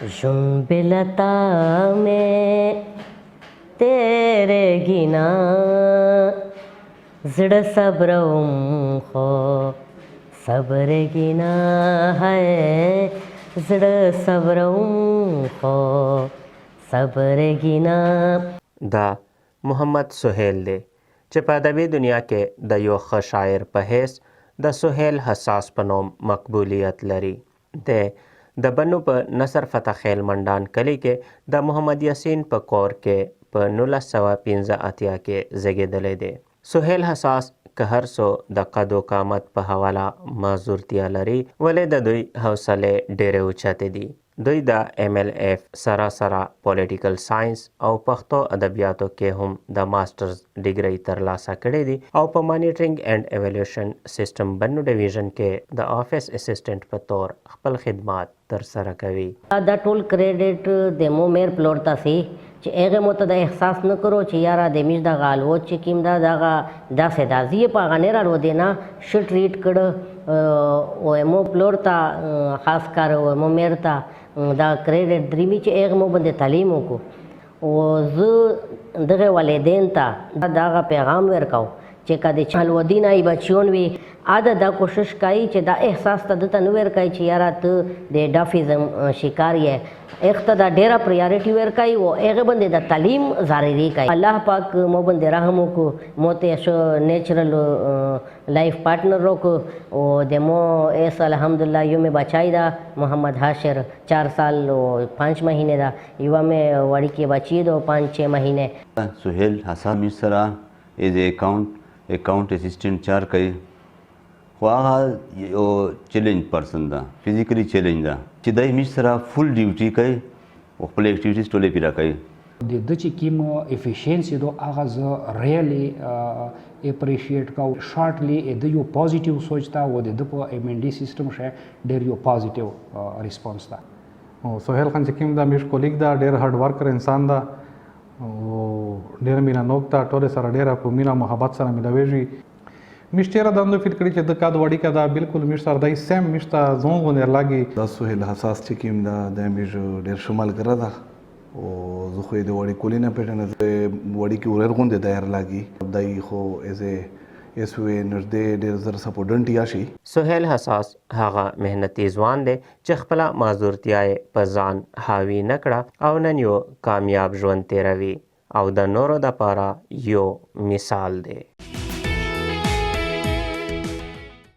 झुंबिलता में तेरे गिना जड़ सब्रम खो सब्र गिना है जड़ सब्रम खो सब्र गिना. دا محمد سهیل دی چې په ادبي دنیا کې د یو ښه شاعر په حیث د سهیل حساس په نوم مقبولیت لري. د بنو په نصر فتح خیل منډان کلي کې د محمد یاسین په کور کې په 1985 کې زیږېدلی دی. سهیل حساس که هر څو د قد و قامت په حواله معذورتیا لري ولې د دوی حوصلې ډېرې اوچتې دي. دوی د MLF سره پولیټیکل ساينس او پښتو ادبیاتو کې هم د ماسترز ډیګري ترلاسه کړې دي او په مانیټرینګ اینڈ ایوالویشن سیستم بنو ډیویژن کې د آفیس اسسټنټ په تور خپل خدمات تر سره کوي. دا ټول کریډټ د مو میر پلورتا سي چې هغه مو ته د احساس نه کرو چې یاره د میش د غالو چې کیم دا دغه داسې دازي په غنیر ورو دینا ش ټریټ کړه او مو پلورتا خاص کار او مو میرتا دا کریډټ دریمی چې هغه مو باندې تعلیم وکړو او زه دغه والدین ته دغه پیغام ورکاو چې کله چالو دینه ای بچون وي اده دا کوشش کوي چې دا احساس ته دته نو ور کوي چې یاره ته د ډافیزم شکار یې اخته دا ډیره پریارټي ور کوي او هغه باندې د تعلیم ضروري کوي. الله پاک مو باندې رحم وکړو مو ته شو نیچرل لایف پارټنر وکړو او د مو ایس الحمدلله یو می بچای دا محمد حاشر 4 سال و 5 مہینے دا یو می وړي کې بچی دو 5-6 مہینے. سهیل حسن مصرا از اکاؤنٹ اسسٹنٹ چار کوي خو هغه یو چیلنج پرسن ده فزیکلی چیلنج ده چې دای مش سره فل ډیوټي کوي او خپل اکټیویټیز ټولې پیرا کوي. د چې کوم افیشنسي دو هغه زه ریلی اپریشیټ کوم شارټلی د یو پوزټیو سوچ تا و د په MND سیستم شه ډیر یو پوزټیو ریسپانس تا. او سهیل خان چې کوم دا مش کولیګ دا ډیر هارد ورکر انسان دا او ډیر مینا نوکتا ټول سره ډیر په مینا محبت سره ملويږي. مشتره دندو فکر کړی چې د کاد وړي کدا بالکل مشتر دای سیم مشتا زون غونډه لاګي. دا سهیل حساس چې کیم دا د میج ډیر شمال کړه دا او زه خو د وړي کولینه پټنه وړي کې ورر غونډه دایر لاګي دای خو از اس وی نږدې ډیر زر سپورټنټ یاشي. سهیل حساس هغه مهنتي ځوان دی چې خپل معذورتیا په ځان حاوی نکړه او نن یو کامیاب ژوند تیروي او د نورو د پاره یو مثال دی.